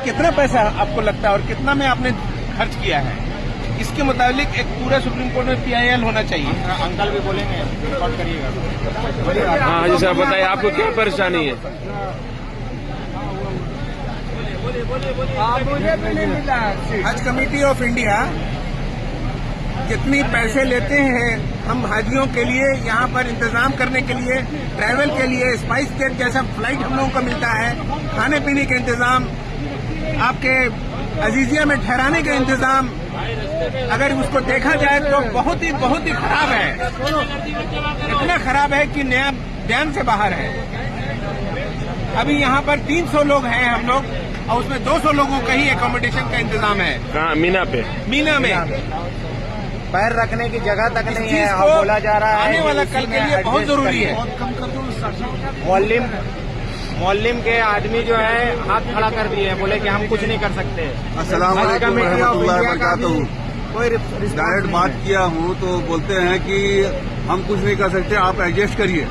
कितना पैसा आपको लगता है और कितना में आपने खर्च किया है, इसके मुताबिक एक पूरा सुप्रीम कोर्ट में PIL होना चाहिए। अंकल भी बोलेंगे, रिकॉर्ड करिएगा। हाँ जी साहब, बताइए आपको क्या परेशानी है? मुझे भी नहीं मिला। हज कमेटी ऑफ इंडिया जितनी पैसे लेते हैं हम हाजियों के लिए, यहाँ पर इंतजाम करने के लिए, ट्रैवल के लिए, स्पाइस जेट जैसा फ्लाइट हम लोगों को मिलता है, खाने पीने के इंतजाम, आपके अजीजिया में ठहराने का इंतजाम, अगर उसको देखा जाए तो बहुत ही खराब है। इतना खराब है कि नया ध्यान से बाहर है। अभी यहाँ पर 300 लोग हैं हम लोग, और उसमें 200 लोगों का ही एकोमोडेशन का इंतजाम है। कहाँ? मीना पे? मीना में पैर रखने की जगह तक नहीं है। अब बोला जा रहा है आने वाला कल के लिए बहुत जरूरी है। मोहल्लिम के आदमी जो है हाथ खड़ा कर दिए, बोले कि हम कुछ नहीं कर सकते। अस्सलाम वालेकुम रहमतुल्लाहि व बरकातहू। डायरेक्ट बात किया हूँ तो बोलते हैं कि हम कुछ नहीं कर सकते, आप एडजस्ट करिए।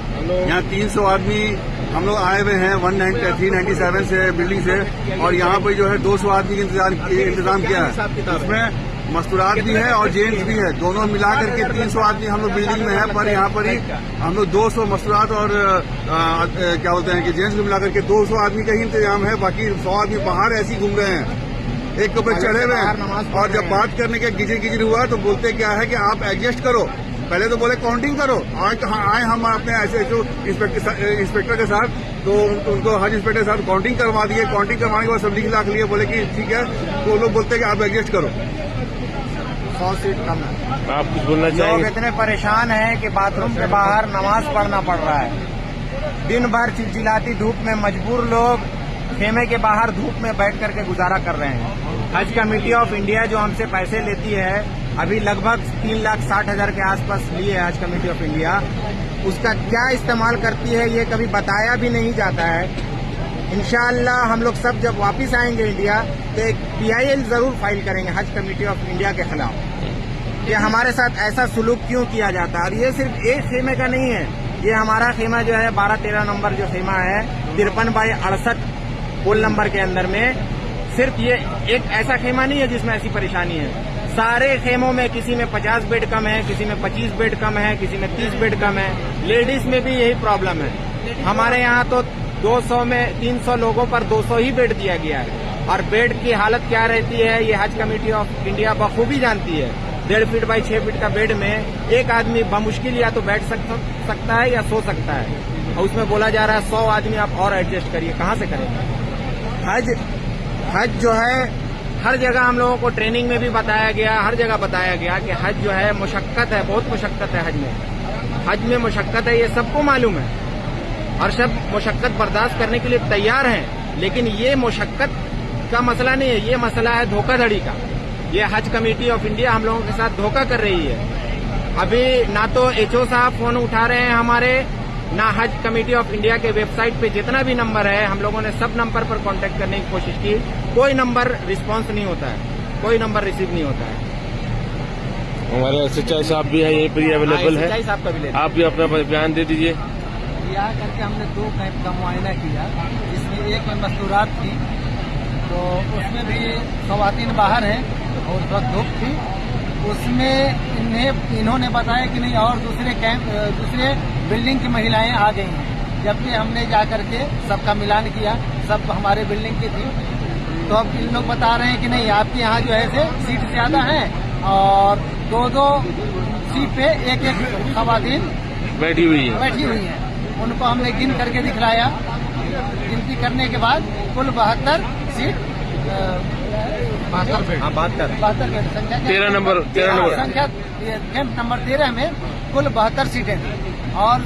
यहाँ 300 आदमी हम लोग आए हुए हैं 397 से बिल्डिंग से, और यहाँ पर जो है 200 आदमी का इंतजाम किया है। उसमें मस्तूरात भी है और जेंट्स भी है, दोनों मिला करके 300 आदमी हम लोग बिल्डिंग में है। पर यहाँ पर ही हम लोग 200 मस्तूरात और क्या बोलते हैं कि जेंट्स को मिलाकर के 200 आदमी का ही इंतजाम है। बाकी 100 आदमी बाहर ऐसे ही घूम रहे हैं, एक के ऊपर चढ़े हुए हैं। और जब बात करने के गिजर हुआ तो बोलते क्या है कि आप एडजस्ट करो। पहले तो बोले काउंटिंग करो। आज आए हम अपने ऐसे इंस्पेक्टर के साथ, तो उनको हज इंस्पेक्टर के साथ काउंटिंग करवा दिए। काउंटिंग करवाने के बाद सब लिख ला लिए, बोले कि ठीक है। तो लोग बोलते कि आप एडजस्ट करो। 100 सीट कम है। आप कुछ बोलना चाहेंगे? लोग इतने परेशान हैं कि बाथरूम के बाहर नमाज पढ़ना पड़ रहा है। दिन भर चिलचिलाती धूप में मजबूर लोग खेमे के बाहर धूप में बैठ करके गुजारा कर रहे हैं। हज कमेटी ऑफ इंडिया जो हमसे पैसे लेती है, अभी लगभग 3,60,000 के आसपास लिए हज कमेटी ऑफ इंडिया, उसका क्या इस्तेमाल करती है ये कभी बताया भी नहीं जाता है। इंशाअल्लाह हम लोग सब जब वापस आएंगे इंडिया तो एक PIL जरूर फाइल करेंगे हज कमेटी ऑफ इंडिया के खिलाफ कि हमारे साथ ऐसा सुलूक क्यों किया जाता है। और ये सिर्फ एक खेमे का नहीं है, ये हमारा खेमा जो है 12-13 नंबर जो खेमा है 53/68 पोल नंबर के अंदर में, सिर्फ ये एक ऐसा खेमा नहीं है जिसमें ऐसी परेशानी है। सारे खेमों में किसी में 50 बेड कम है, किसी में 25 बेड कम है, किसी में 30 बेड कम है। लेडीज में भी यही प्रॉब्लम है। हमारे यहाँ तो 200 में 300 लोगों पर 200 ही बेड दिया गया है। और बेड की हालत क्या रहती है ये हज कमेटी ऑफ इंडिया बखूबी जानती है। 1.5 फीट बाई 6 फीट का बेड में एक आदमी बमुश्किल या तो बैठ सकता है या सो सकता है, और उसमें बोला जा रहा है 100 आदमी आप और एडजस्ट करिए। कहाँ से करेंगे? हज जो है हर जगह हम लोगों को ट्रेनिंग में भी बताया गया, हर जगह बताया गया कि हज जो है मुशक्कत है, बहुत मुशक्कत है। हज में मुशक्कत है, ये सबको मालूम है और सब मुशक्कत बर्दाश्त करने के लिए तैयार हैं। लेकिन ये मुशक्कत का मसला नहीं है, ये मसला है धोखाधड़ी का। ये हज कमेटी ऑफ इंडिया हम लोगों के साथ धोखा कर रही है। अभी ना तो HO साहब फोन उठा रहे हैं हमारे, ना हज कमेटी ऑफ इंडिया के वेबसाइट पे जितना भी नंबर है हम लोगों ने सब नंबर पर कांटेक्ट करने की कोशिश की, कोई नंबर रिस्पांस नहीं होता है, कोई नंबर रिसीव नहीं होता है। हमारे SHI साहब भी है यहीं पर अवेलेबल है, SHI साहब का भी आप भी अपना बयान दे दीजिए। यहाँ करके हमने 2 कैंप का मुआयना किया, जिसमें एक में मस्तूरात थी, तो उसमें भी ख़वातीन बाहर हैं और उस वक्त धूप थी। उसमें इन्होंने बताया कि नहीं, और दूसरे बिल्डिंग की महिलाएं आ गई हैं। जबकि हमने जा करके सबका मिलान किया, सब हमारे बिल्डिंग की थी। तो अब इन लोग बता रहे हैं कि नहीं, आपके यहाँ जो है सीट ज्यादा है और 2-2 सीट पे एक ख़वातीन बैठी हुई है। उनको हमने गिन करके दिखलाया। गिनती करने के बाद कुल 72 सीट 72 बेड संख्या 13 नंबर संख्या कैंप नंबर 13 में कुल 72 सीटें थी और